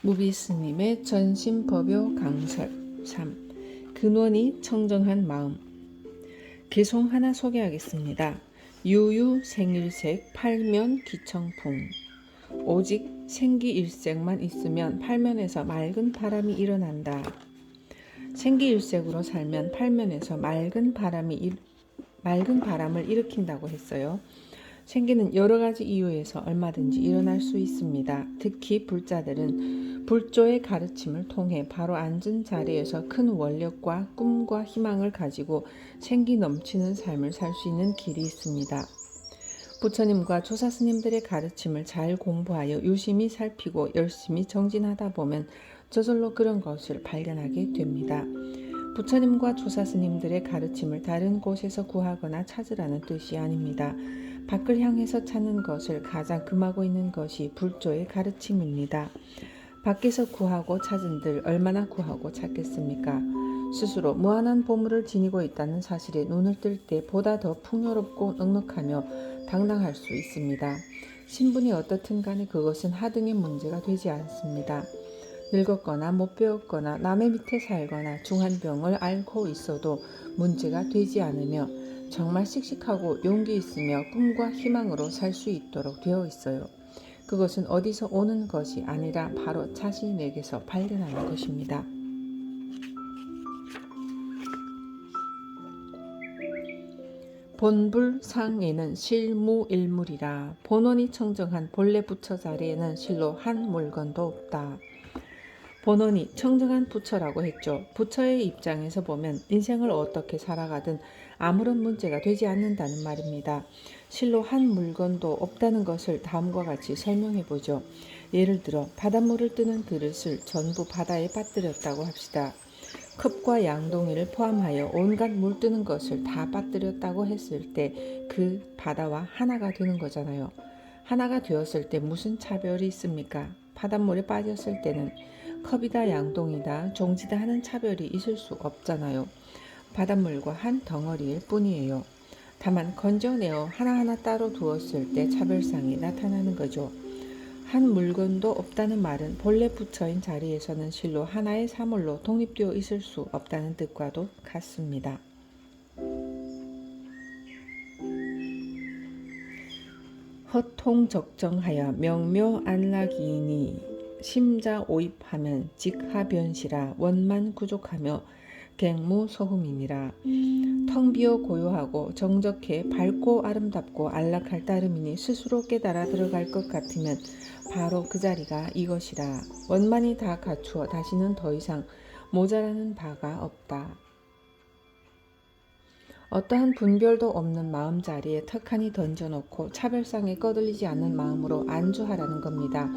무비스님의 전신법요 강설 3. 근원이 청정한 마음. 개송 하나 소개하겠습니다. 유유 생일색 팔면 기청풍. 오직 생기일색만 있으면 팔면에서 맑은 바람이 일어난다. 생기일색으로 살면 팔면에서 맑은 바람을 일으킨다고 했어요. 생기는 여러 가지 이유에서 얼마든지 일어날 수 있습니다. 특히 불자들은 불조의 가르침을 통해 바로 앉은 자리에서 큰 원력과 꿈과 희망을 가지고 생기 넘치는 삶을 살 수 있는 길이 있습니다. 부처님과 조사스님들의 가르침을 잘 공부하여 유심히 살피고 열심히 정진하다 보면 저절로 그런 것을 발견하게 됩니다. 부처님과 조사스님들의 가르침을 다른 곳에서 구하거나 찾으라는 뜻이 아닙니다. 밖을 향해서 찾는 것을 가장 금하고 있는 것이 불조의 가르침입니다. 밖에서 구하고 찾은들 얼마나 구하고 찾겠습니까? 스스로 무한한 보물을 지니고 있다는 사실에 눈을 뜰 때 보다 더 풍요롭고 넉넉하며 당당할 수 있습니다. 신분이 어떻든 간에 그것은 하등의 문제가 되지 않습니다. 늙었거나 못 배웠거나 남의 밑에 살거나 중한 병을 앓고 있어도 문제가 되지 않으며 정말 씩씩하고 용기 있으며 꿈과 희망으로 살 수 있도록 되어 있어요. 그것은 어디서 오는 것이 아니라 바로 자신에게서 발견하는 것입니다. 본불상에는 실무일물이라. 본원이 청정한 본래 부처 자리에는 실로 한 물건도 없다. 본원이 청정한 부처라고 했죠. 부처의 입장에서 보면 인생을 어떻게 살아가든 아무런 문제가 되지 않는다는 말입니다. 실로 한 물건도 없다는 것을 다음과 같이 설명해 보죠. 예를 들어 바닷물을 뜨는 그릇을 전부 바다에 빠뜨렸다고 합시다. 컵과 양동이를 포함하여 온갖 물 뜨는 것을 다 빠뜨렸다고 했을 때 그 바다와 하나가 되는 거잖아요. 하나가 되었을 때 무슨 차별이 있습니까? 바닷물에 빠졌을 때는 컵이다 양동이다 종지다 하는 차별이 있을 수 없잖아요. 바닷물과 한 덩어리일 뿐이에요. 다만 건져내어 하나하나 따로 두었을 때 차별상이 나타나는 거죠. 한 물건도 없다는 말은 본래 부처인 자리에서는 실로 하나의 사물로 독립되어 있을 수 없다는 뜻과도 같습니다. 허통적정하여 명묘안락이니 심자 오입하면 직하변시라 원만구족하며 갱무소흠이니라. 텅 비어 고요하고 정적해 밝고 아름답고 안락할 따름이니 스스로 깨달아 들어갈 것 같으면 바로 그 자리가 이것이라. 원만이 다 갖추어 다시는 더 이상 모자라는 바가 없다. 어떠한 분별도 없는 마음자리에 턱하니 던져놓고 차별상에 꺼들리지 않는 마음으로 안주하라는 겁니다.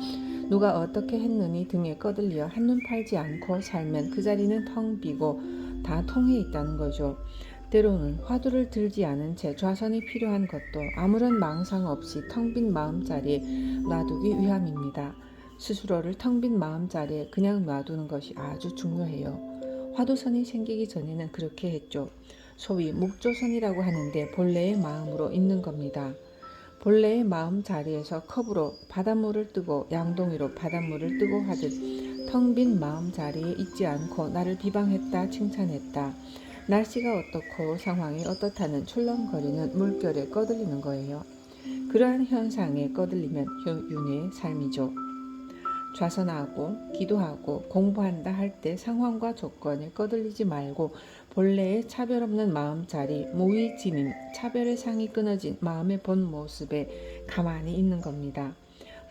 누가 어떻게 했느니 등에 꺼들려 한눈 팔지 않고 살면 그 자리는 텅 비고 다 통해 있다는 거죠. 때로는 화두를 들지 않은 채 좌선이 필요한 것도 아무런 망상 없이 텅 빈 마음자리에 놔두기 위함입니다. 스스로를 텅 빈 마음자리에 그냥 놔두는 것이 아주 중요해요. 화두선이 생기기 전에는 그렇게 했죠. 소위 묵조선이라고 하는데 본래의 마음으로 있는 겁니다. 본래의 마음 자리에서 컵으로 바닷물을 뜨고 양동이로 바닷물을 뜨고 하듯 텅 빈 마음 자리에 있지 않고 나를 비방했다 칭찬했다. 날씨가 어떻고 상황이 어떻다는 출렁거리는 물결에 꺼들리는 거예요. 그러한 현상에 꺼들리면 윤회의 삶이죠. 좌선하고 기도하고 공부한다 할 때 상황과 조건에 꺼들리지 말고 본래의 차별 없는 마음자리 무의지님 차별의 상이 끊어진 마음의 본 모습에 가만히 있는 겁니다.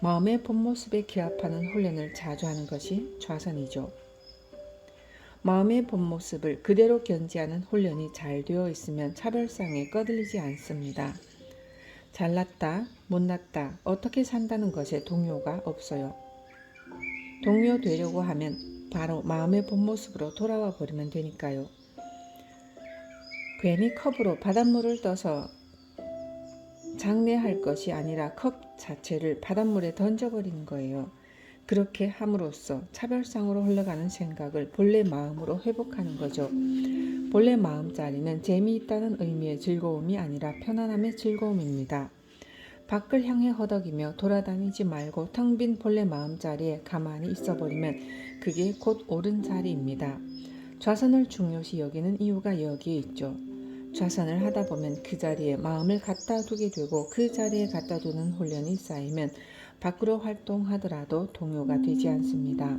마음의 본 모습에 기합하는 훈련을 자주 하는 것이 좌선이죠. 마음의 본 모습을 그대로 견지하는 훈련이 잘 되어 있으면 차별상에 꺼들리지 않습니다. 잘났다 못났다 어떻게 산다는 것에 동요가 없어요. 동요되려고 하면 바로 마음의 본 모습으로 돌아와 버리면 되니까요. 괜히 컵으로 바닷물을 떠서 장례할 것이 아니라 컵 자체를 바닷물에 던져버리는 거예요. 그렇게 함으로써 차별상으로 흘러가는 생각을 본래 마음으로 회복하는 거죠. 본래 마음자리는 재미있다는 의미의 즐거움이 아니라 편안함의 즐거움입니다. 밖을 향해 허덕이며 돌아다니지 말고 텅 빈 본래 마음자리에 가만히 있어버리면 그게 곧 옳은 자리입니다. 좌선을 중요시 여기는 이유가 여기에 있죠. 좌선을 하다 보면 그 자리에 마음을 갖다 두게 되고 그 자리에 갖다 두는 훈련이 쌓이면 밖으로 활동하더라도 동요가 되지 않습니다.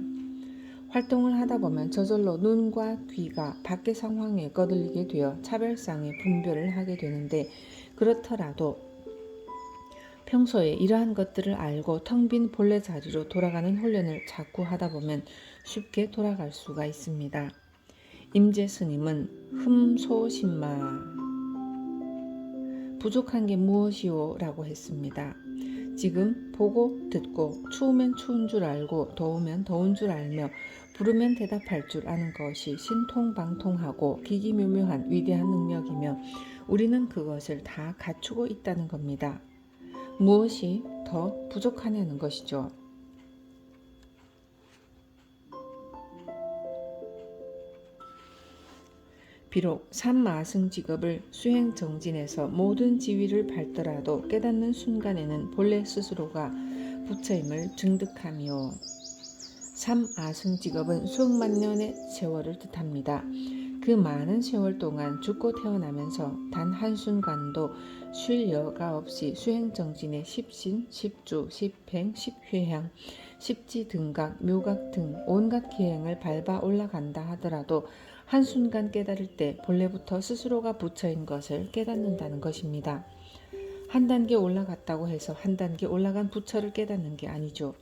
활동을 하다 보면 저절로 눈과 귀가 밖의 상황에 거들리게 되어 차별상의 분별을 하게 되는데, 그렇더라도 평소에 이러한 것들을 알고 텅 빈 본래 자리로 돌아가는 훈련을 자꾸 하다 보면 쉽게 돌아갈 수가 있습니다. 임재 스님은 흠소심마 부족한 게 무엇이오? 라고 했습니다. 지금 보고 듣고 추우면 추운 줄 알고 더우면 더운 줄 알며 부르면 대답할 줄 아는 것이 신통방통하고 기기묘묘한 위대한 능력이며 우리는 그것을 다 갖추고 있다는 겁니다. 무엇이 더 부족하냐는 것이죠. 비록 삼마승직업을 수행정진해서 모든 지위를 밟더라도 깨닫는 순간에는 본래 스스로가 부처임을 증득하며, 삼아승직업은 수억만 년의 세월을 뜻합니다. 그 많은 세월 동안 죽고 태어나면서 단 한순간도 쉴 여가 없이 수행정진의 십신, 십주, 십행, 십회향, 십지등각, 묘각 등 온갖 기행을 밟아 올라간다 하더라도 한순간 깨달을 때 본래부터 스스로가 부처인 것을 깨닫는다는 것입니다. 한 단계 올라갔다고 해서 한 단계 올라간 부처를 깨닫는 게 아니죠.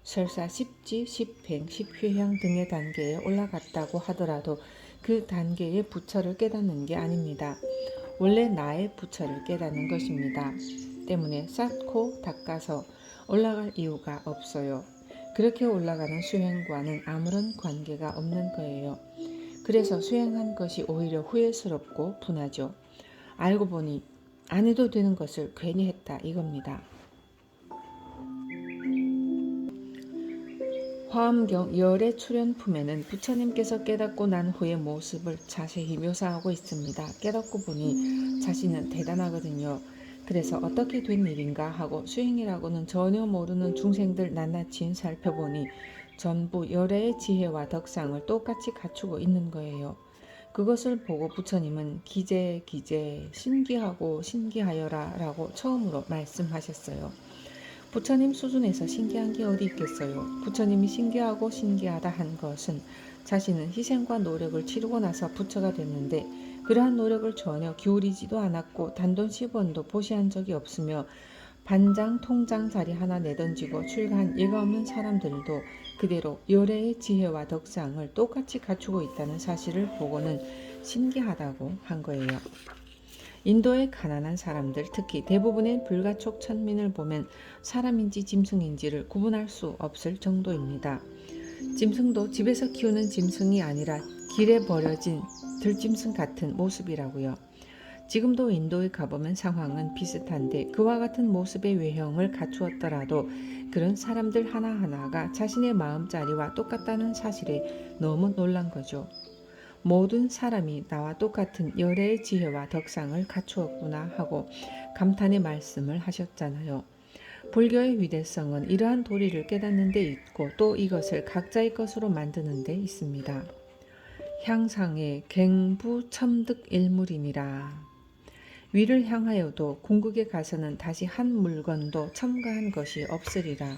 설사 십지, 십행, 십회향 등의 단계에 올라갔다고 하더라도 그 단계의 부처를 깨닫는 게 아닙니다. 원래 나의 부처를 깨닫는 것입니다. 때문에 쌓고 닦아서 올라갈 이유가 없어요. 그렇게 올라가는 수행과는 아무런 관계가 없는 거예요. 그래서 수행한 것이 오히려 후회스럽고 분하죠. 알고 보니 안 해도 되는 것을 괜히 했다 이겁니다. 화엄경 열의 출연품에는 부처님께서 깨닫고 난 후의 모습을 자세히 묘사하고 있습니다. 깨닫고 보니 자신은 대단하거든요. 그래서 어떻게 된 일인가 하고 수행이라고는 전혀 모르는 중생들 낱낱이 살펴보니 전부 열애의 지혜와 덕상을 똑같이 갖추고 있는 거예요. 그것을 보고 부처님은 기재 신기하고 신기하여라 라고 처음으로 말씀하셨어요. 부처님 수준에서 신기한 게 어디 있겠어요. 부처님이 신기하고 신기하다 한 것은 자신은 희생과 노력을 치르고 나서 부처가 됐는데 그러한 노력을 전혀 기울이지도 않았고 단돈 10원도 보시한 적이 없으며 반장 통장 자리 하나 내던지고 출가한 예가 없는 사람들도 그대로 열애의 지혜와 덕상을 똑같이 갖추고 있다는 사실을 보고는 신기하다고 한 거예요. 인도의 가난한 사람들, 특히 대부분의 불가촉 천민을 보면 사람인지 짐승인지를 구분할 수 없을 정도입니다. 짐승도 집에서 키우는 짐승이 아니라 길에 버려진 들짐승 같은 모습이라고요. 지금도 인도에 가보면 상황은 비슷한데 그와 같은 모습의 외형을 갖추었더라도 그런 사람들 하나하나가 자신의 마음자리와 똑같다는 사실에 너무 놀란 거죠. 모든 사람이 나와 똑같은 열애의 지혜와 덕상을 갖추었구나 하고 감탄의 말씀을 하셨잖아요. 불교의 위대성은 이러한 도리를 깨닫는 데 있고 또 이것을 각자의 것으로 만드는 데 있습니다. 향상의 갱부첨득일물이니라. 위를 향하여도 궁극에 가서는 다시 한 물건도 첨가한 것이 없으리라.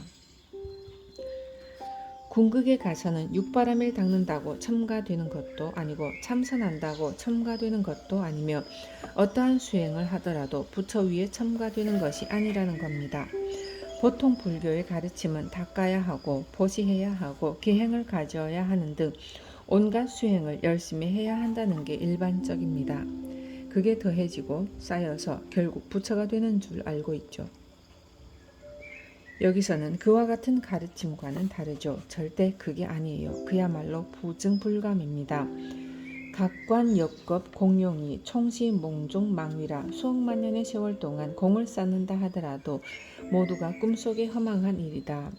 궁극에 가서는 육바람을 닦는다고 첨가되는 것도 아니고 참선한다고 첨가되는 것도 아니며 어떠한 수행을 하더라도 부처 위에 첨가되는 것이 아니라는 겁니다. 보통 불교의 가르침은 닦아야 하고 보시해야 하고 계행을 가져야 하는 등 온갖 수행을 열심히 해야 한다는 게 일반적입니다. 그게 더해지고 쌓여서 결국 부처가 되는 줄 알고 있죠. 여기서는 그와 같은 가르침과는 다르죠. 절대 그게 아니에요. 그야말로 부증불감입니다. 각관 역겁 공용이 총시 몽종 망위라 수억만 년의 세월 동안 공을 쌓는다 하더라도 모두가 꿈속에 허망한 일이다.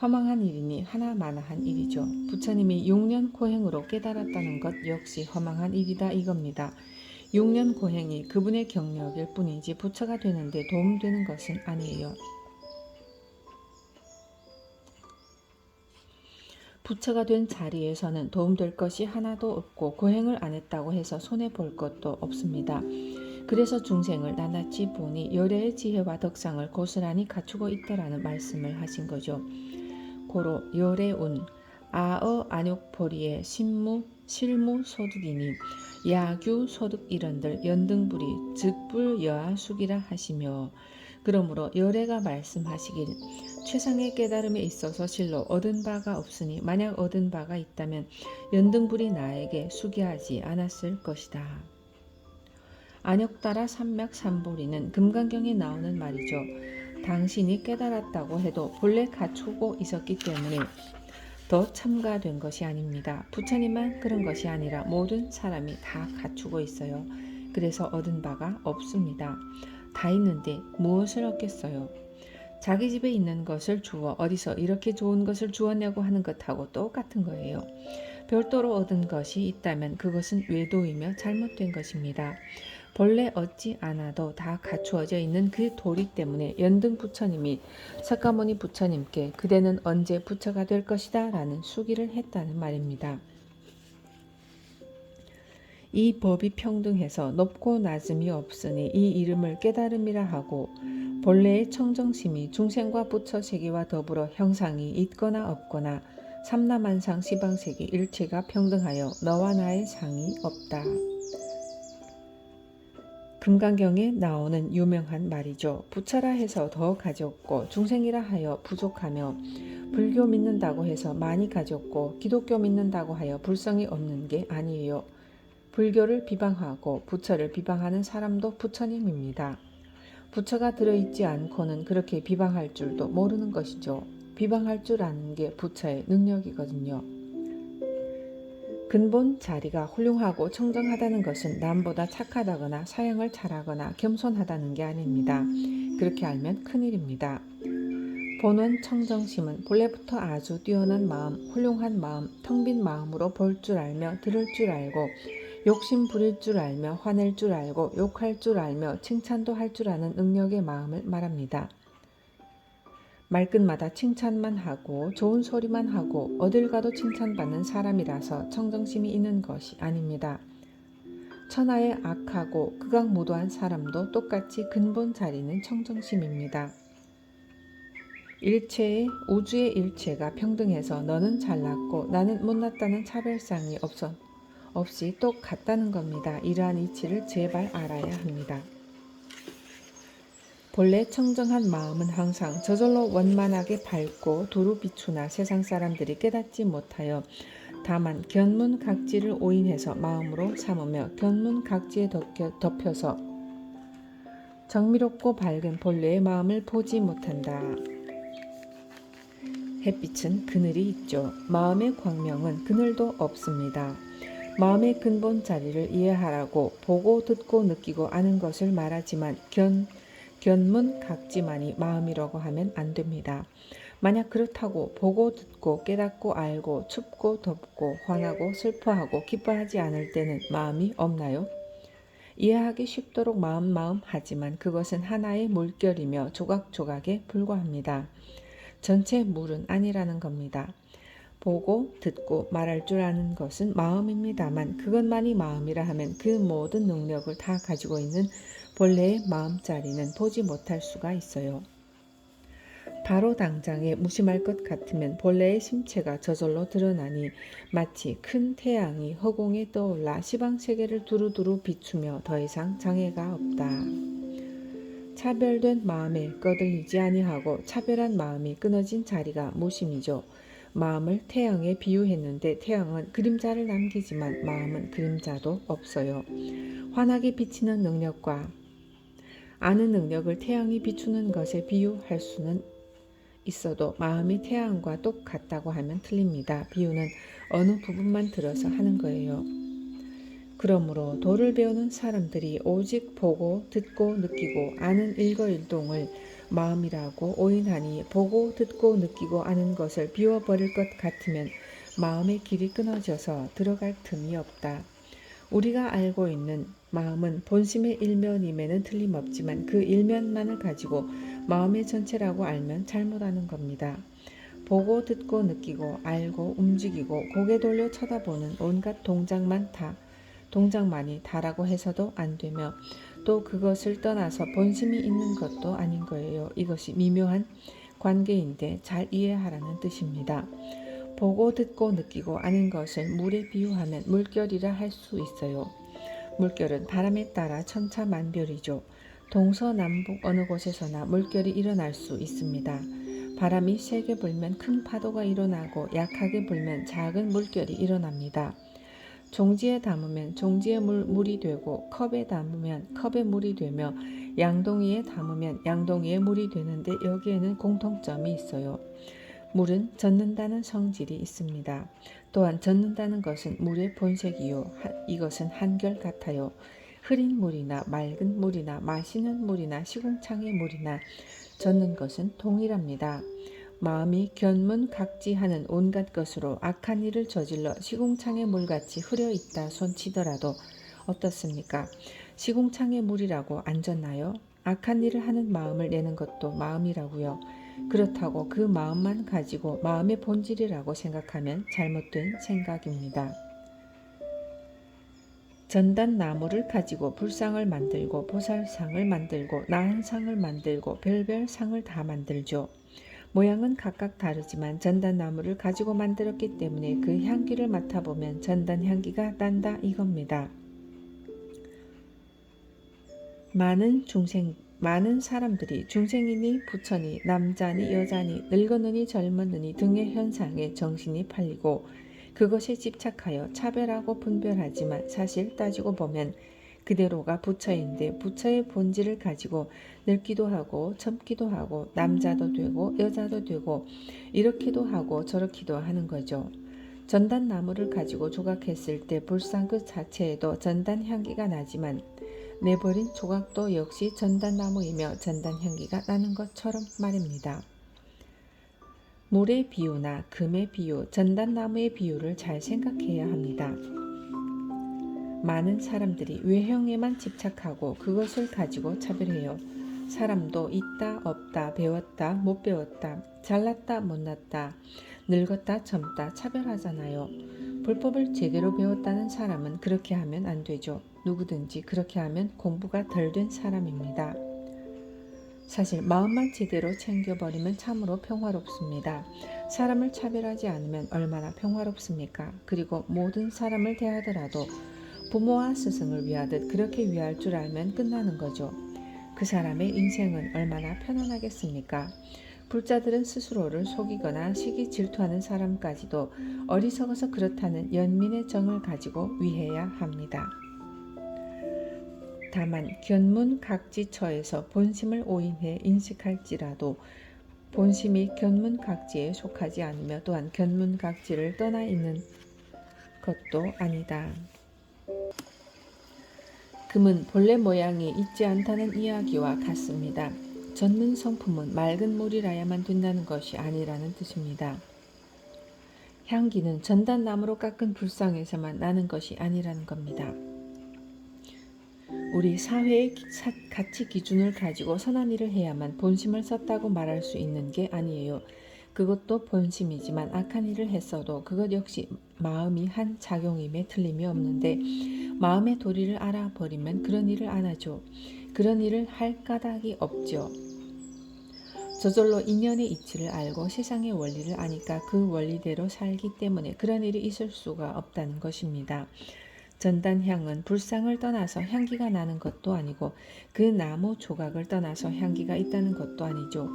허망한 일이니 하나마나한 일이죠. 부처님이 6년 고행으로 깨달았다는 것 역시 허망한 일이다 이겁니다. 6년 고행이 그분의 경력일 뿐이지 부처가 되는데 도움되는 것은 아니에요. 부처가 된 자리에서는 도움될 것이 하나도 없고 고행을 안 했다고 해서 손해볼 것도 없습니다. 그래서 중생을 낱낱이 보니 열애의 지혜와 덕상을 고스란히 갖추고 있다라는 말씀을 하신 거죠. 고로 열애운 아어 안욕포리의 신무 실무 소득이니 야규 소득 이런들 연등불이 즉불 여하숙이라 하시며, 그러므로 열애가 말씀하시길 최상의 깨달음에 있어서 실로 얻은 바가 없으니 만약 얻은 바가 있다면 연등불이 나에게 수기하지 않았을 것이다. 안욕따라 삼맥삼보리는 금강경에 나오는 말이죠. 당신이 깨달았다고 해도 본래 갖추고 있었기 때문에 더 첨가된 것이 아닙니다. 부처님만 그런 것이 아니라 모든 사람이 다 갖추고 있어요. 그래서 얻은 바가 없습니다. 다 있는데 무엇을 얻겠어요? 자기 집에 있는 것을 주어 어디서 이렇게 좋은 것을 주었냐고 하는 것하고 똑같은 거예요. 별도로 얻은 것이 있다면 그것은 외도이며 잘못된 것입니다. 본래 얻지 않아도 다 갖추어져 있는 그 도리 때문에 연등 부처님이 석가모니 부처님께 그대는 언제 부처가 될 것이다 라는 수기를 했다는 말입니다. 이 법이 평등해서 높고 낮음이 없으니 이 이름을 깨달음이라 하고, 본래의 청정심이 중생과 부처 세계와 더불어 형상이 있거나 없거나 삼라만상 시방세계 일체가 평등하여 너와 나의 상이 없다. 금강경에 나오는 유명한 말이죠. 부처라 해서 더 가졌고 중생이라 하여 부족하며 불교 믿는다고 해서 많이 가졌고 기독교 믿는다고 하여 불성이 없는 게 아니에요. 불교를 비방하고 부처를 비방하는 사람도 부처님입니다. 부처가 들어있지 않고는 그렇게 비방할 줄도 모르는 것이죠. 비방할 줄 아는 게 부처의 능력이거든요. 근본 자리가 훌륭하고 청정하다는 것은 남보다 착하다거나 사형을 잘하거나 겸손하다는 게 아닙니다. 그렇게 알면 큰일입니다. 본원 청정심은 본래부터 아주 뛰어난 마음, 훌륭한 마음, 텅 빈 마음으로 볼 줄 알며 들을 줄 알고 욕심 부릴 줄 알며 화낼 줄 알고 욕할 줄 알며 칭찬도 할 줄 아는 능력의 마음을 말합니다. 말끝마다 칭찬만 하고 좋은 소리만 하고 어딜 가도 칭찬받는 사람이라서 청정심이 있는 것이 아닙니다. 천하의 악하고 극악무도한 사람도 똑같이 근본 자리는 청정심입니다. 일체의 우주의 일체가 평등해서 너는 잘났고 나는 못났다는 차별상이 없이 똑같다는 겁니다. 이러한 이치를 제발 알아야 합니다. 본래 청정한 마음은 항상 저절로 원만하게 밝고 두루 비추나 세상 사람들이 깨닫지 못하여 다만 견문각지를 오인해서 마음으로 삼으며 견문각지에 덮여서 정미롭고 밝은 본래의 마음을 보지 못한다. 햇빛은 그늘이 있죠. 마음의 광명은 그늘도 없습니다. 마음의 근본 자리를 이해하라고 보고 듣고 느끼고 아는 것을 말하지만 견문각지만이 마음이라고 하면 안 됩니다. 만약 그렇다고 보고 듣고 깨닫고 알고 춥고 덥고 화나고 슬퍼하고 기뻐하지 않을 때는 마음이 없나요? 이해하기 쉽도록 마음 하지만 그것은 하나의 물결이며 조각조각에 불과합니다. 전체 물은 아니라는 겁니다. 보고 듣고 말할 줄 아는 것은 마음입니다만 그것만이 마음이라 하면 그 모든 능력을 다 가지고 있는 본래의 마음자리는 보지 못할 수가 있어요. 바로 당장에 무심할 것 같으면 본래의 심체가 저절로 드러나니 마치 큰 태양이 허공에 떠올라 시방세계를 두루두루 비추며 더 이상 장애가 없다. 차별된 마음에 꺼들리지 아니하고 차별한 마음이 끊어진 자리가 무심이죠. 마음을 태양에 비유했는데 태양은 그림자를 남기지만 마음은 그림자도 없어요. 환하게 비치는 능력과 아는 능력을 태양이 비추는 것에 비유할 수는 있어도 마음이 태양과 똑같다고 하면 틀립니다. 비유는 어느 부분만 들어서 하는 거예요. 그러므로 도를 배우는 사람들이 오직 보고 듣고 느끼고 아는 일거일동을 마음이라고 오인하니 보고 듣고 느끼고 아는 것을 비워버릴 것 같으면 마음의 길이 끊어져서 들어갈 틈이 없다. 우리가 알고 있는 마음은 본심의 일면임에는 틀림없지만 그 일면만을 가지고 마음의 전체라고 알면 잘못하는 겁니다. 보고 듣고 느끼고 알고 움직이고 고개 돌려 쳐다보는 온갖 동작만이 다라고 해서도 안 되며 또 그것을 떠나서 본심이 있는 것도 아닌 거예요. 이것이 미묘한 관계인데 잘 이해하라는 뜻입니다. 보고 듣고 느끼고 아는 것을 물에 비유하면 물결이라 할 수 있어요. 물결은 바람에 따라 천차만별이죠. 동서남북 어느 곳에서나 물결이 일어날 수 있습니다. 바람이 세게 불면 큰 파도가 일어나고 약하게 불면 작은 물결이 일어납니다. 종지에 담으면 종지에 물이 되고 컵에 담으면 컵에 물이 되며 양동이에 담으면 양동이에 물이 되는데 여기에는 공통점이 있어요. 물은 젖는다는 성질이 있습니다. 또한 젖는다는 것은 물의 본색이요. 이것은 한결같아요. 흐린 물이나 맑은 물이나 마시는 물이나 시궁창의 물이나 젖는 것은 동일합니다. 마음이 견문각지하는 온갖 것으로 악한 일을 저질러 시궁창의 물같이 흐려 있다 손치더라도 어떻습니까? 시궁창의 물이라고 안 젖나요? 악한 일을 하는 마음을 내는 것도 마음이라고요. 그렇다고 그 마음만 가지고 마음의 본질이라고 생각하면 잘못된 생각입니다. 전단나무를 가지고 불상을 만들고 보살상을 만들고 나한상을 만들고 별별 상을 다 만들죠. 모양은 각각 다르지만 전단나무를 가지고 만들었기 때문에 그 향기를 맡아보면 전단향기가 난다 이겁니다. 많은 사람들이 중생이니 부처니 남자니 여자니 늙었느니 젊었느니 등의 현상에 정신이 팔리고 그것에 집착하여 차별하고 분별하지만 사실 따지고 보면 그대로가 부처인데 부처의 본질을 가지고 늙기도 하고 젊기도 하고 남자도 되고 여자도 되고 이렇게도 하고 저렇게도 하는 거죠. 전단나무를 가지고 조각했을 때 불상 그 자체에도 전단 향기가 나지만 내버린 조각도 역시 전단나무이며 전단향기가 나는 것처럼 말입니다. 물의 비유나 금의 비유, 전단나무의 비유를 잘 생각해야 합니다. 많은 사람들이 외형에만 집착하고 그것을 가지고 차별해요. 사람도 있다 없다 배웠다 못 배웠다 잘났다 못났다 늙었다 젊다 차별하잖아요. 불법을 제대로 배웠다는 사람은 그렇게 하면 안 되죠. 누구든지 그렇게 하면 공부가 덜 된 사람입니다. 사실 마음만 제대로 챙겨버리면 참으로 평화롭습니다. 사람을 차별하지 않으면 얼마나 평화롭습니까? 그리고 모든 사람을 대하더라도 부모와 스승을 위하듯 그렇게 위할 줄 알면 끝나는 거죠. 그 사람의 인생은 얼마나 편안하겠습니까? 불자들은 스스로를 속이거나 시기 질투하는 사람까지도 어리석어서 그렇다는 연민의 정을 가지고 위해야 합니다. 다만 견문각지처에서 본심을 오인해 인식할지라도 본심이 견문각지에 속하지 않으며 또한 견문각지를 떠나 있는 것도 아니다. 금은 본래 모양이 있지 않다는 이야기와 같습니다. 젖는 성품은 맑은 물이라야만 된다는 것이 아니라는 뜻입니다. 향기는 전단나무로 깎은 불상에서만 나는 것이 아니라는 겁니다. 우리 사회의 가치 기준을 가지고 선한 일을 해야만 본심을 썼다고 말할 수 있는 게 아니에요. 그것도 본심이지만 악한 일을 했어도 그것 역시 마음이 한 작용임에 틀림이 없는데 마음의 도리를 알아버리면 그런 일을 안 하죠. 그런 일을 할 까닭이 없죠. 저절로 인연의 이치를 알고 세상의 원리를 아니까 그 원리대로 살기 때문에 그런 일이 있을 수가 없다는 것입니다. 전단향은 불상을 떠나서 향기가 나는 것도 아니고 그 나무 조각을 떠나서 향기가 있다는 것도 아니죠.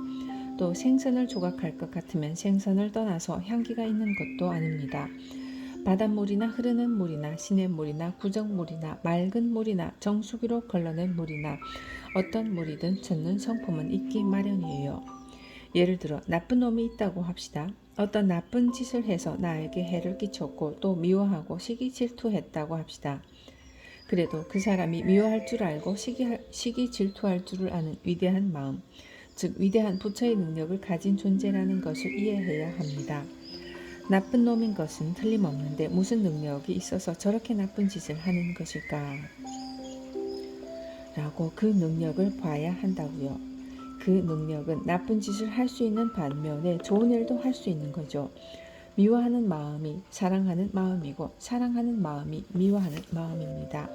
또 생선을 조각할 것 같으면 생선을 떠나서 향기가 있는 것도 아닙니다. 바닷물이나 흐르는 물이나 시냇물이나 구정물이나 맑은 물이나 정수기로 걸러낸 물이나 어떤 물이든 젖는 성품은 있기 마련이에요. 예를 들어 나쁜 놈이 있다고 합시다. 어떤 나쁜 짓을 해서 나에게 해를 끼쳤고 또 미워하고 시기 질투했다고 합시다. 그래도 그 사람이 미워할 줄 알고 시기 질투할 줄을 아는 위대한 마음, 즉 위대한 부처의 능력을 가진 존재라는 것을 이해해야 합니다. 나쁜 놈인 것은 틀림없는데 무슨 능력이 있어서 저렇게 나쁜 짓을 하는 것일까? 라고 그 능력을 봐야 한다고요. 그 능력은 나쁜 짓을 할 수 있는 반면에 좋은 일도 할 수 있는 거죠. 미워하는 마음이 사랑하는 마음이고 사랑하는 마음이 미워하는 마음입니다.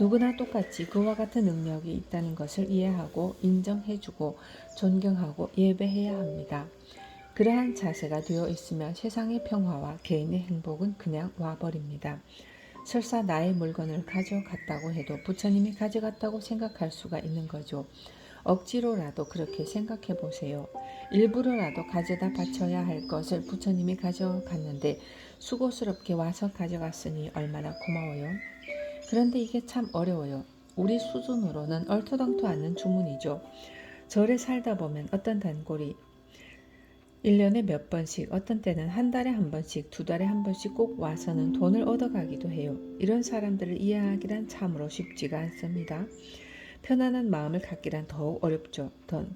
누구나 똑같이 그와 같은 능력이 있다는 것을 이해하고 인정해주고 존경하고 예배해야 합니다. 그러한 자세가 되어 있으면 세상의 평화와 개인의 행복은 그냥 와버립니다. 설사 나의 물건을 가져갔다고 해도 부처님이 가져갔다고 생각할 수가 있는 거죠. 억지로라도 그렇게 생각해 보세요. 일부러라도 가져다 바쳐야 할 것을 부처님이 가져갔는데 수고스럽게 와서 가져갔으니 얼마나 고마워요. 그런데 이게 참 어려워요. 우리 수준으로는 얼토당토 않는 주문이죠. 절에 살다 보면 어떤 단골이 1년에 몇 번씩, 어떤 때는 한 달에 한 번씩, 두 달에 한 번씩 꼭 와서는 돈을 얻어가기도 해요. 이런 사람들을 이해하기란 참으로 쉽지가 않습니다. 편안한 마음을 갖기란 더욱 어렵죠.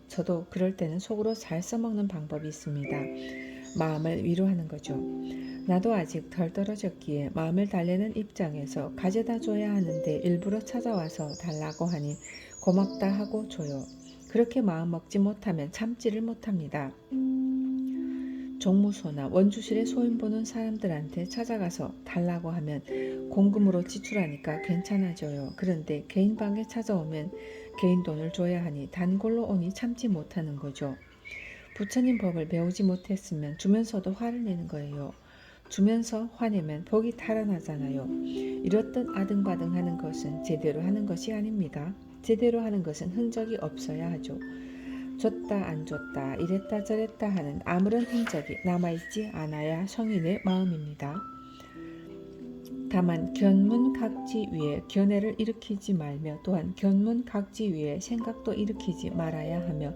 저도 그럴 때는 속으로 잘 써먹는 방법이 있습니다. 마음을 위로하는 거죠. 나도 아직 덜 떨어졌기에 마음을 달래는 입장에서 가져다 줘야 하는데 일부러 찾아와서 달라고 하니 고맙다 하고 줘요. 그렇게 마음 먹지 못하면 참지를 못합니다. 종무소나 원주실에 소임 보는 사람들한테 찾아가서 달라고 하면 공금으로 지출하니까 괜찮아져요. 그런데 개인 방에 찾아오면 개인 돈을 줘야 하니 단골로 오니 참지 못하는 거죠. 부처님 법을 배우지 못했으면 주면서도 화를 내는 거예요. 주면서 화내면 복이 달아나잖아요. 이렇듯 아등바등 하는 것은 제대로 하는 것이 아닙니다. 제대로 하는 것은 흔적이 없어야 하죠. 줬다 안 줬다 이랬다 저랬다 하는 아무런 흔적이 남아있지 않아야 성인의 마음입니다. 다만 견문각지 위에 견해를 일으키지 말며 또한 견문각지 위에 생각도 일으키지 말아야 하며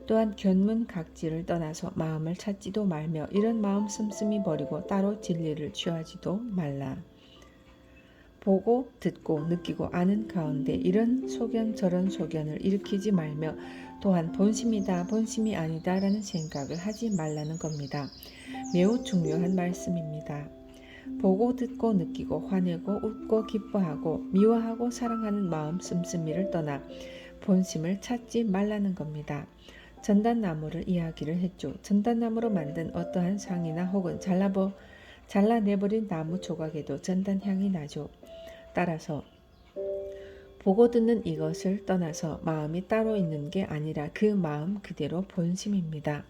또한 견문각지를 떠나서 마음을 찾지도 말며 이런 마음 씀씀이 버리고 따로 진리를 취하지도 말라. 보고 듣고 느끼고 아는 가운데 이런 소견 저런 소견을 일으키지 말며 또한 본심이다 본심이 아니다 라는 생각을 하지 말라는 겁니다. 매우 중요한 말씀입니다. 보고 듣고 느끼고 화내고 웃고 기뻐하고 미워하고 사랑하는 마음 씀씀이를 떠나 본심을 찾지 말라는 겁니다. 전단나무를 이야기를 했죠. 전단나무로 만든 어떠한 상이나 혹은 잘라내버린 나무 조각에도 전단향이 나죠. 따라서 보고 듣는 이것을 떠나서 마음이 따로 있는 게 아니라 그 마음 그대로 본심입니다.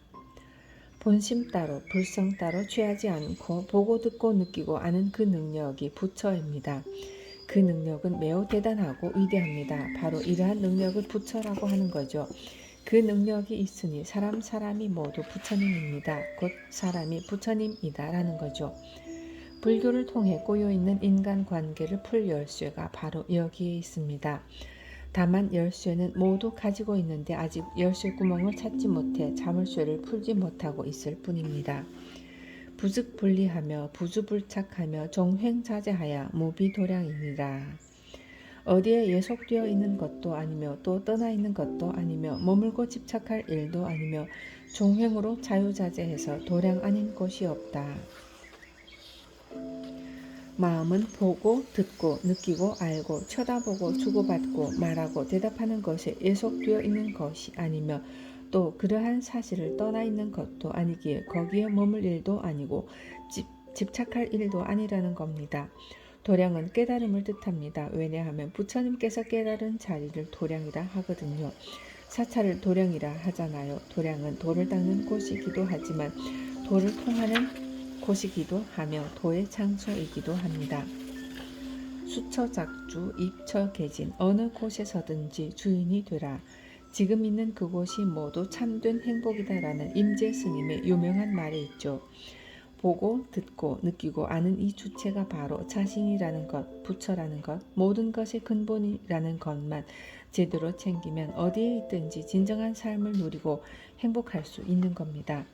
본심 따로 불성 따로 취하지 않고 보고 듣고 느끼고 아는 그 능력이 부처입니다. 그 능력은 매우 대단하고 위대합니다. 바로 이러한 능력을 부처라고 하는 거죠. 그 능력이 있으니 사람이 모두 부처님입니다. 곧 사람이 부처님이다 라는 거죠. 불교를 통해 꼬여있는 인간관계를 풀 열쇠가 바로 여기에 있습니다. 다만 열쇠는 모두 가지고 있는데 아직 열쇠 구멍을 찾지 못해 자물쇠를 풀지 못하고 있을 뿐입니다. 부득불리하며 부주불착하며 종횡자제하여 무비도량이니라. 어디에 예속되어 있는 것도 아니며 또 떠나 있는 것도 아니며 머물고 집착할 일도 아니며 종횡으로 자유자재해서 도량 아닌 곳이 없다. 마음은 보고 듣고 느끼고 알고 쳐다보고 주고받고 말하고 대답하는 것에 예속되어 있는 것이 아니며 또 그러한 사실을 떠나 있는 것도 아니기에 거기에 머물 일도 아니고 집착할 일도 아니라는 겁니다. 도량은 깨달음을 뜻합니다. 왜냐하면 부처님께서 깨달은 자리를 도량이라 하거든요. 사찰을 도량이라 하잖아요. 도량은 돌을 닦는 곳이기도 하지만 돌을 통하는 곳이기도 하며 도의 장소이기도 합니다. 수처작주 입처개진 어느 곳에서든지 주인이 되라. 지금 있는 그곳이 모두 참된 행복이다라는 임재스님의 유명한 말이 있죠. 보고 듣고 느끼고 아는 이 주체가 바로 자신이라는 것, 부처라는 것, 모든 것의 근본이라는 것만 제대로 챙기면 어디에 있든지 진정한 삶을 누리고 행복할 수 있는 겁니다.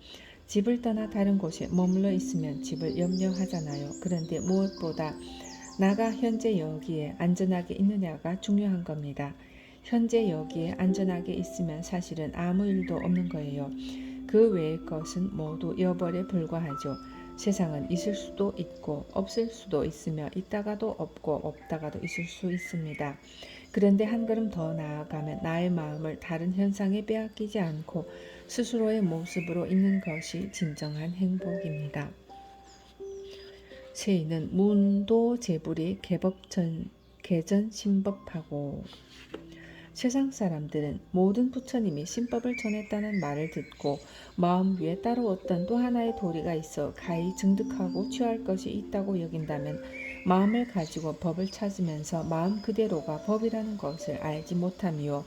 집을 떠나 다른 곳에 머물러 있으면 집을 염려하잖아요. 그런데 무엇보다 나가 현재 여기에 안전하게 있느냐가 중요한 겁니다. 현재 여기에 안전하게 있으면 사실은 아무 일도 없는 거예요. 그 외의 것은 모두 여벌에 불과하죠. 세상은 있을 수도 있고 없을 수도 있으며 있다가도 없고 없다가도 있을 수 있습니다. 그런데 한 걸음 더 나아가면 나의 마음을 다른 현상에 빼앗기지 않고 스스로의 모습으로 있는 것이 진정한 행복입니다. 세인은 문도제불이 개전신법하고. 세상 사람들은 모든 부처님이 신법을 전했다는 말을 듣고 마음 위에 따로 어떤 또 하나의 도리가 있어 가히 증득하고 취할 것이 있다고 여긴다면 마음을 가지고 법을 찾으면서 마음 그대로가 법이라는 것을 알지 못함이요.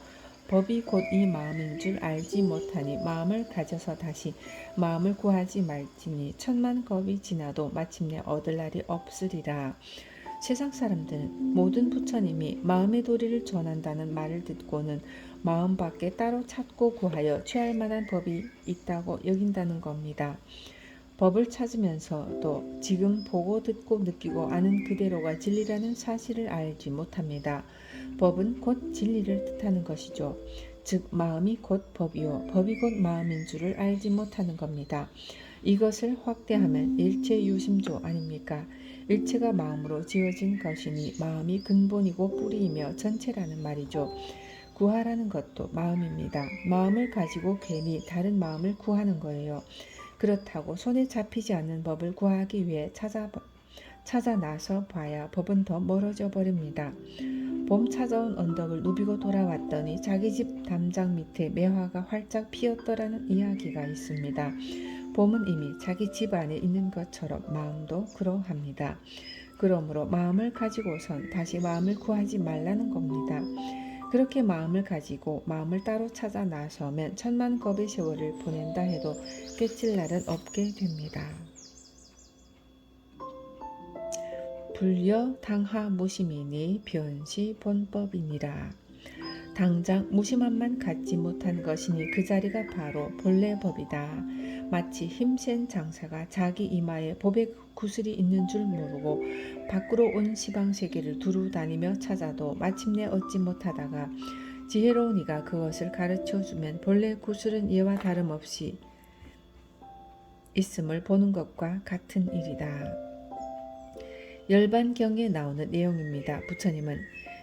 법이 곧 이 마음인 줄 알지 못하니 마음을 가져서 다시 마음을 구하지 말지니 천만 겁이 지나도 마침내 얻을 날이 없으리라. 세상 사람들은 모든 부처님이 마음의 도리를 전한다는 말을 듣고는 마음 밖에 따로 찾고 구하여 취할 만한 법이 있다고 여긴다는 겁니다. 법을 찾으면서도 지금 보고 듣고 느끼고 아는 그대로가 진리라는 사실을 알지 못합니다. 법은 곧 진리를 뜻하는 것이죠. 즉 마음이 곧 법이요 법이 곧 마음인 줄을 알지 못하는 겁니다. 이것을 확대하면 일체유심조 아닙니까? 일체가 마음으로 지어진 것이니 마음이 근본이고 뿌리이며 전체라는 말이죠. 구하라는 것도 마음입니다. 마음을 가지고 괜히 다른 마음을 구하는 거예요. 그렇다고 손에 잡히지 않는 법을 구하기 위해 찾아 나서 봐야 법은 더 멀어져 버립니다. 봄 찾아온 언덕을 누비고 돌아왔더니 자기 집 담장 밑에 매화가 활짝 피었더라는 이야기가 있습니다. 봄은 이미 자기 집 안에 있는 것처럼 마음도 그러합니다. 그러므로 마음을 가지고선 다시 마음을 구하지 말라는 겁니다. 그렇게 마음을 가지고 마음을 따로 찾아 나서면 천만 겁의 세월을 보낸다 해도 깨칠 날은 없게 됩니다. 불여 당하 무심이니 변시 본법이니라. 당장 무심함만 갖지 못한 것이니 그 자리가 바로 본래 법이다. 마치 힘센 장사가 자기 이마에 법의 구슬이 있는 줄 모르고 밖으로 온 시방세계를 두루 다니며 찾아도 마침내 얻지 못하다가 지혜로운 이가 그것을 가르쳐주면 본래 구슬은 이와 다름없이 있음을 보는 것과 같은 일이다. 열반경에 나오는 내용입니다. 부처님은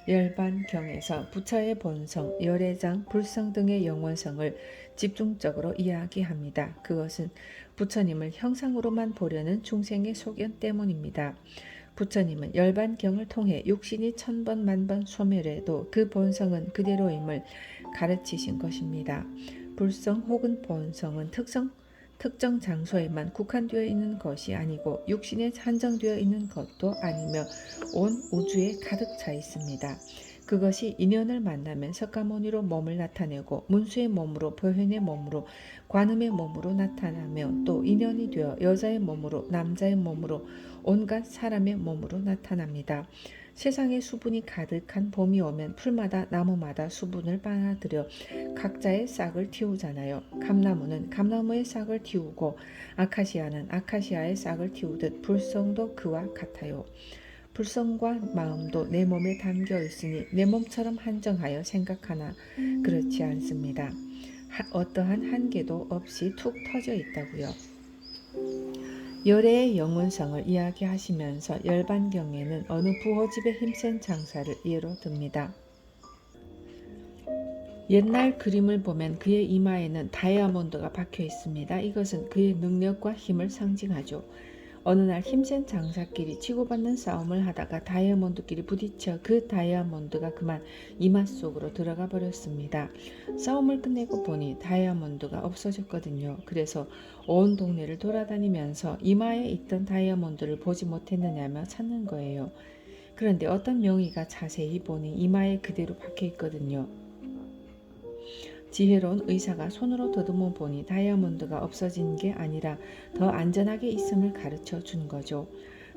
열반경에서 부처의 본성, 열애장, 불성 등의 영원성을 집중적으로 이야기합니다. 그것은 부처님을 형상으로만 보려는 중생의 소견 때문입니다. 부처님은 열반경을 통해 육신이 천번 만번 소멸해도 그 본성은 그대로임을 가르치신 것입니다. 불성 혹은 본성은 특정 장소에만 국한되어 있는 것이 아니고 육신에 한정되어 있는 것도 아니며 온 우주에 가득 차 있습니다. 그것이 인연을 만나면 석가모니로 몸을 나타내고 문수의 몸으로 보현의 몸으로 관음의 몸으로 나타나며 또 인연이 되어 여자의 몸으로 남자의 몸으로 온갖 사람의 몸으로 나타납니다. 세상에 수분이 가득한 봄이 오면 풀마다 나무마다 수분을 빨아들여 각자의 싹을 틔우잖아요. 감나무는 감나무의 싹을 틔우고 아카시아는 아카시아의 싹을 틔우듯 불성도 그와 같아요. 불성과 마음도 내 몸에 담겨 있으니 내 몸처럼 한정하여 생각하나 그렇지 않습니다. 어떠한 한계도 없이 툭 터져 있다고요. 열애의 영원성을 이야기하시면서 열반경에는 어느 부호집의 힘센 장사를 예로 듭니다. 옛날 그림을 보면 그의 이마에는 다이아몬드가 박혀 있습니다. 이것은 그의 능력과 힘을 상징하죠. 어느 날 힘센 장사끼리 치고받는 싸움을 하다가 다이아몬드끼리 부딪혀 그 다이아몬드가 그만 이마 속으로 들어가 버렸습니다. 싸움을 끝내고 보니 다이아몬드가 없어졌거든요. 그래서 온 동네를 돌아다니면서 이마에 있던 다이아몬드를 보지 못했느냐며 찾는 거예요. 그런데 어떤 명의가 자세히 보니 이마에 그대로 박혀 있거든요. 지혜로운 의사가 손으로 더듬어 보니 다이아몬드가 없어진 게 아니라 더 안전하게 있음을 가르쳐 준 거죠.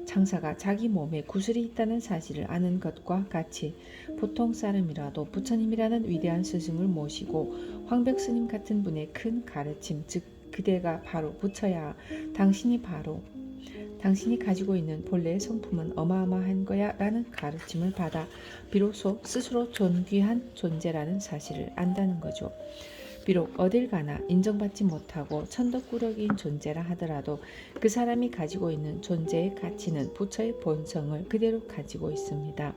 장사가 자기 몸에 구슬이 있다는 사실을 아는 것과 같이 보통 사람이라도 부처님이라는 위대한 스승을 모시고 황벽스님 같은 분의 큰 가르침, 즉 그대가 바로 부처야, 당신이 가지고 있는 본래의 성품은 어마어마한 거야 라는 가르침을 받아 비로소 스스로 존귀한 존재라는 사실을 안다는 거죠. 비록 어딜 가나 인정받지 못하고 천덕꾸러기인 존재라 하더라도 그 사람이 가지고 있는 존재의 가치는 부처의 본성을 그대로 가지고 있습니다.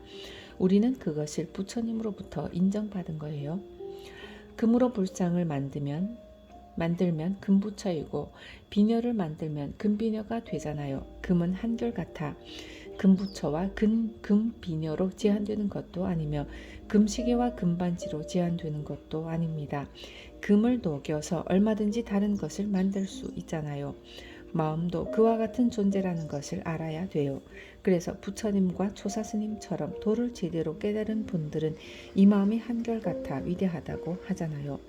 우리는 그것을 부처님으로부터 인정받은 거예요. 금으로 불상을 만들면 금부처이고 비녀를 만들면 금비녀가 되잖아요. 금은 한결같아 금부처와 금비녀로 제한되는 것도 아니며 금시계와 금반지로 제한되는 것도 아닙니다. 금을 녹여서 얼마든지 다른 것을 만들 수 있잖아요. 마음도 그와 같은 존재라는 것을 알아야 돼요. 그래서 부처님과 조사스님처럼 도를 제대로 깨달은 분들은 이 마음이 한결같아 위대하다고 하잖아요.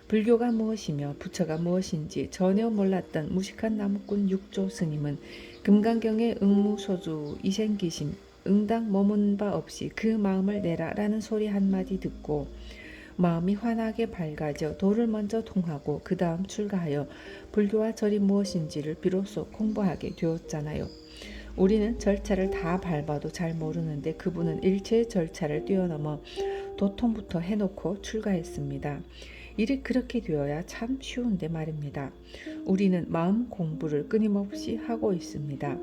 불교가 무엇이며 부처가 무엇인지 전혀 몰랐던 무식한 나무꾼 육조 스님은 금강경의 응무소주 이생기심 응당 머문 바 없이 그 마음을 내라 라는 소리 한마디 듣고 마음이 환하게 밝아져 도를 먼저 통하고 그 다음 출가하여 불교와 절이 무엇인지를 비로소 공부하게 되었잖아요. 우리는 절차를 다 밟아도 잘 모르는데 그분은 일체의 절차를 뛰어넘어 도통부터 해놓고 출가했습니다. 일이 그렇게 되어야 참 쉬운데 말입니다. 우리는 마음 공부를 끊임없이 하고 있습니다.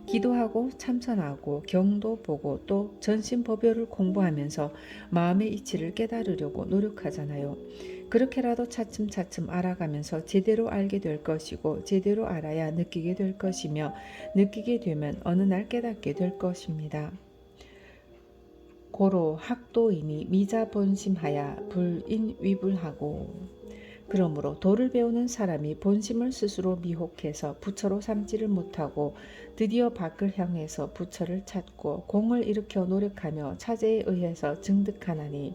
기도하고 참선하고 경도 보고 또 전신법요를 공부하면서 마음의 이치를 깨달으려고 노력하잖아요. 그렇게라도 차츰차츰 알아가면서 제대로 알게 될 것이고 제대로 알아야 느끼게 될 것이며 느끼게 되면 어느 날 깨닫게 될 것입니다. 고로 학도이니 미자본심하야 불인위불하고 그러므로 도를 배우는 사람이 본심을 스스로 미혹해서 부처로 삼지를 못하고 드디어 밖을 향해서 부처를 찾고 공을 일으켜 노력하며 차제에 의해서 증득하나니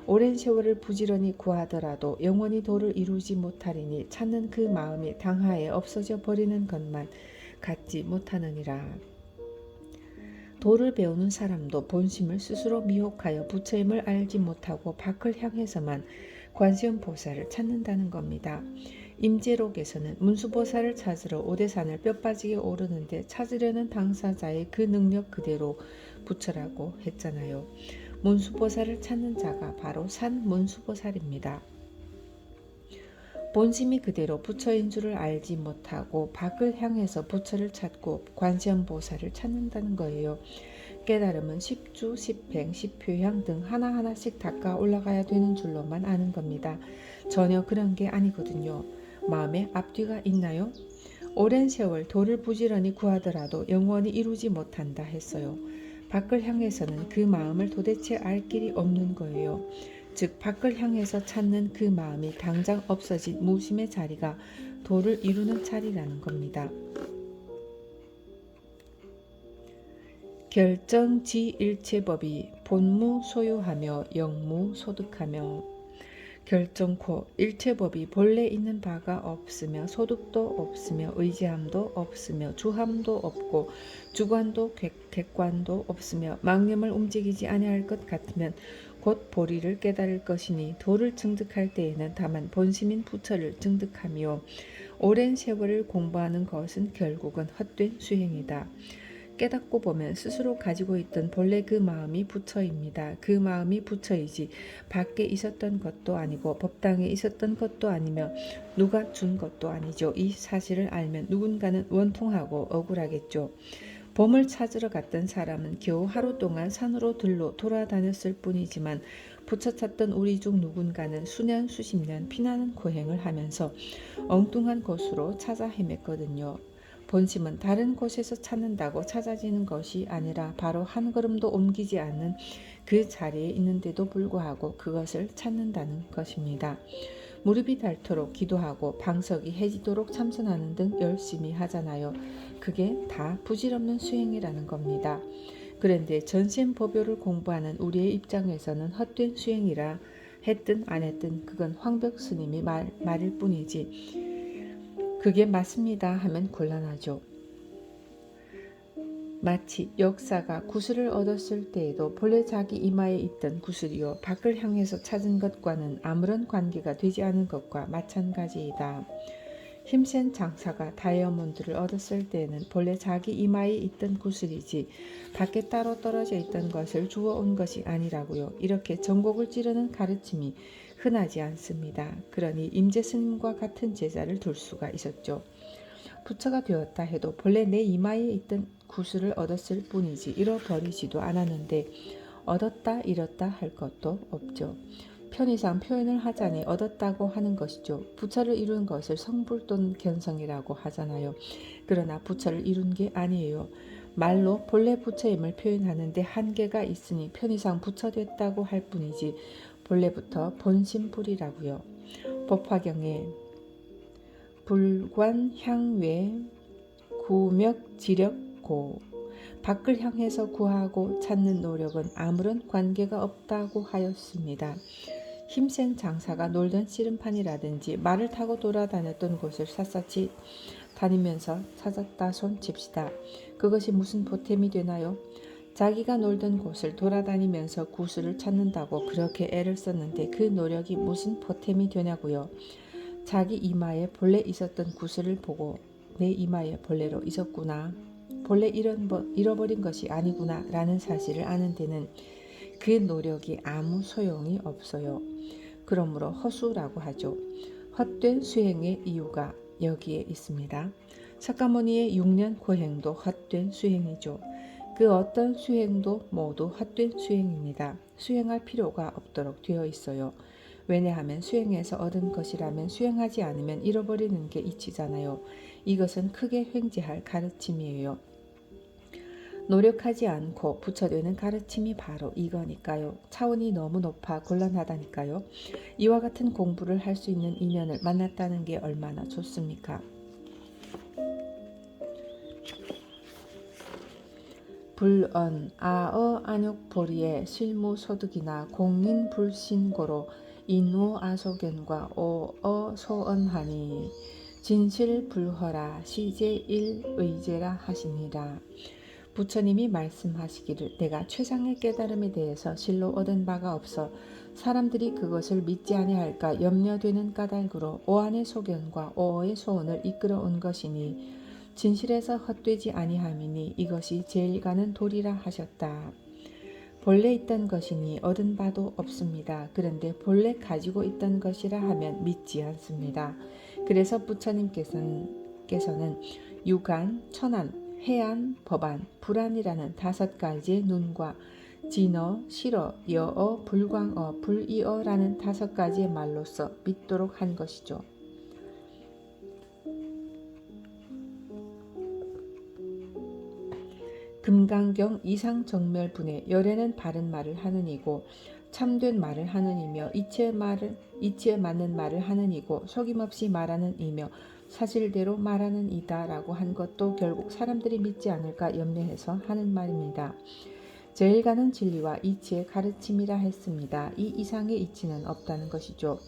오랜 세월을 부지런히 구하더라도 영원히 도를 이루지 못하리니 찾는 그 마음이 당하에 없어져 버리는 것만 갖지 못하느니라. 도를 배우는 사람도 본심을 스스로 미혹하여 부처임을 알지 못하고 밖을 향해서만 관세음보살을 찾는다는 겁니다. 임재록에서는 문수보살을 찾으러 오대산을 뼈빠지게 오르는데 찾으려는 당사자의 그 능력 그대로 부처라고 했잖아요. 문수보살을 찾는 자가 바로 산 문수보살입니다. 본심이 그대로 부처인 줄을 알지 못하고 밖을 향해서 부처를 찾고 관세음보살을 찾는다는 거예요. 깨달음은 십주, 십행, 십효향 등 하나하나씩 닦아 올라가야 되는 줄로만 아는 겁니다. 전혀 그런 게 아니거든요. 마음에 앞뒤가 있나요? 오랜 세월 도를 부지런히 구하더라도 영원히 이루지 못한다 했어요. 밖을 향해서는 그 마음을 도대체 알 길이 없는 거예요. 즉 밖을 향해서 찾는 그 마음이 당장 없어진 무심의 자리가 도를 이루는 자리라는 겁니다. 결정지일체법이 본무 소유하며 영무 소득하며 결정코 일체법이 본래 있는 바가 없으며 소득도 없으며 의지함도 없으며 주함도 없고 주관도 객관도 없으며 망념을 움직이지 아니할 것 같으면 곧 보리를 깨달을 것이니 도를 증득할 때에는 다만 본심인 부처를 증득하며 오랜 세월을 공부하는 것은 결국은 헛된 수행이다. 깨닫고 보면 스스로 가지고 있던 본래 그 마음이 부처입니다. 그 마음이 부처이지 밖에 있었던 것도 아니고 법당에 있었던 것도 아니며 누가 준 것도 아니죠. 이 사실을 알면 누군가는 원통하고 억울하겠죠. 봄을 찾으러 갔던 사람은 겨우 하루 동안 산으로 들로 돌아다녔을 뿐이지만 부처 찾던 우리 중 누군가는 수년 수십 년 피나는 고행을 하면서 엉뚱한 곳으로 찾아 헤맸거든요. 본심은 다른 곳에서 찾는다고 찾아지는 것이 아니라 바로 한 걸음도 옮기지 않는 그 자리에 있는데도 불구하고 그것을 찾는다는 것입니다. 무릎이 닳도록 기도하고 방석이 해지도록 참선하는 등 열심히 하잖아요. 그게 다 부질없는 수행이라는 겁니다. 그런데 전신법요를 공부하는 우리의 입장에서는 헛된 수행이라 했든 안 했든 그건 황벽 스님이 말일 뿐이지 그게 맞습니다 하면 곤란하죠. 마치 역사가 구슬을 얻었을 때에도 본래 자기 이마에 있던 구슬이요 밖을 향해서 찾은 것과는 아무런 관계가 되지 않은 것과 마찬가지이다. 힘센 장사가 다이아몬드를 얻었을 때에는 본래 자기 이마에 있던 구슬이지 밖에 따로 떨어져 있던 것을 주워온 것이 아니라고요. 이렇게 전곡을 찌르는 가르침이 흔하지 않습니다. 그러니 임재스님과 같은 제자를 둘 수가 있었죠. 부처가 되었다 해도 본래 내 이마에 있던 구슬을 얻었을 뿐이지 잃어버리지도 않았는데 얻었다 잃었다 할 것도 없죠. 편의상 표현을 하자니 얻었다고 하는 것이죠. 부처를 이룬 것을 성불돈 견성이라고 하잖아요. 그러나 부처를 이룬 게 아니에요. 말로 본래 부처임을 표현하는데 한계가 있으니 편의상 부처 됐다고 할 뿐이지 본래부터 본심불이라고요. 법화경에 불관향외 구명지력고 밖을 향해서 구하고 찾는 노력은 아무런 관계가 없다고 하였습니다. 힘센 장사가 놀던 씨름판이라든지 말을 타고 돌아다녔던 곳을 샅샅이 다니면서 찾았다 손 칩시다. 그것이 무슨 보탬이 되나요? 자기가 놀던 곳을 돌아다니면서 구슬을 찾는다고 그렇게 애를 썼는데 그 노력이 무슨 보탬이 되냐고요. 자기 이마에 본래 있었던 구슬을 보고 내 이마에 본래로 있었구나. 본래 잃어버린 것이 아니구나 라는 사실을 아는 데는 그 노력이 아무 소용이 없어요. 그러므로 허수라고 하죠. 헛된 수행의 이유가 여기에 있습니다. 석가모니의 6년 고행도 헛된 수행이죠. 그 어떤 수행도 모두 헛된 수행입니다. 수행할 필요가 없도록 되어 있어요. 왜냐하면 수행해서 얻은 것이라면 수행하지 않으면 잃어버리는 게 이치잖아요. 이것은 크게 횡재할 가르침이에요. 노력하지 않고 부처되는 가르침이 바로 이거니까요. 차원이 너무 높아 곤란하다니까요. 이와 같은 공부를 할 수 있는 인연을 만났다는 게 얼마나 좋습니까? 불언 아어 안욕보리의 실무소득이나 공인불신고로 인우아소견과 오어 소언하니 진실불허라 시제일의제라 하시니라. 부처님이 말씀하시기를 내가 최상의 깨달음에 대해서 실로 얻은 바가 없어 사람들이 그것을 믿지 아니할까 염려되는 까닭으로 오한의 소견과 오어의 소원을 이끌어온 것이니 진실에서 헛되지 아니함이니 이것이 제일 가는 도리라 하셨다. 본래 있던 것이니 얻은 바도 없습니다. 그런데 본래 가지고 있던 것이라 하면 믿지 않습니다. 그래서 부처님께서는 유관, 천안, 해안, 법안, 불안이라는 5가지의 눈과 진어, 실어, 여어, 불광어, 불이어라는 5가지의 말로써 믿도록 한 것이죠. 금강경 이상정멸분의 열에는 바른 말을 하는 이고 참된 말을 하는 이며 이치에 맞는 말을 하는 이고 속임없이 말하는 이며 사실대로 말하는 이다 라고 한 것도 결국 사람들이 믿지 않을까 염려해서 하는 말입니다. 제일 가는 진리와 이치의 가르침이라 했습니다. 이 이상의 이치는 없다는 것이죠.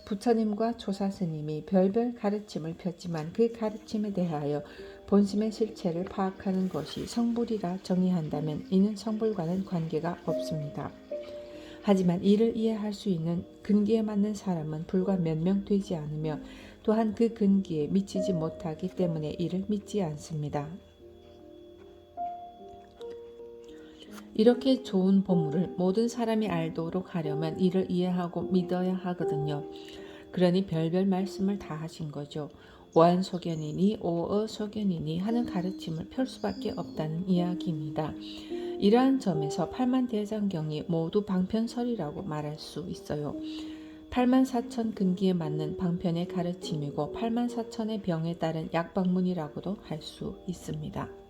부처님과 조사스님이 별별 가르침을 폈지만 그 가르침에 대하여 본심의 실체를 파악하는 것이 성불이라 정의한다면 이는 성불과는 관계가 없습니다. 하지만 이를 이해할 수 있는 근기에 맞는 사람은 불과 몇 명 되지 않으며 또한 그 근기에 미치지 못하기 때문에 이를 믿지 않습니다. 이렇게 좋은 보물을 모든 사람이 알도록 하려면 이를 이해하고 믿어야 하거든요. 그러니 별별 말씀을 다 하신 거죠. 오한소견이니 오어소견이니 하는 가르침을 펼 수밖에 없다는 이야기입니다. 이러한 점에서 팔만대장경이 모두 방편설이라고 말할 수 있어요. 84,000 근기에 맞는 방편의 가르침이고 84,000의 병에 따른 약방문이라고도 할 수 있습니다.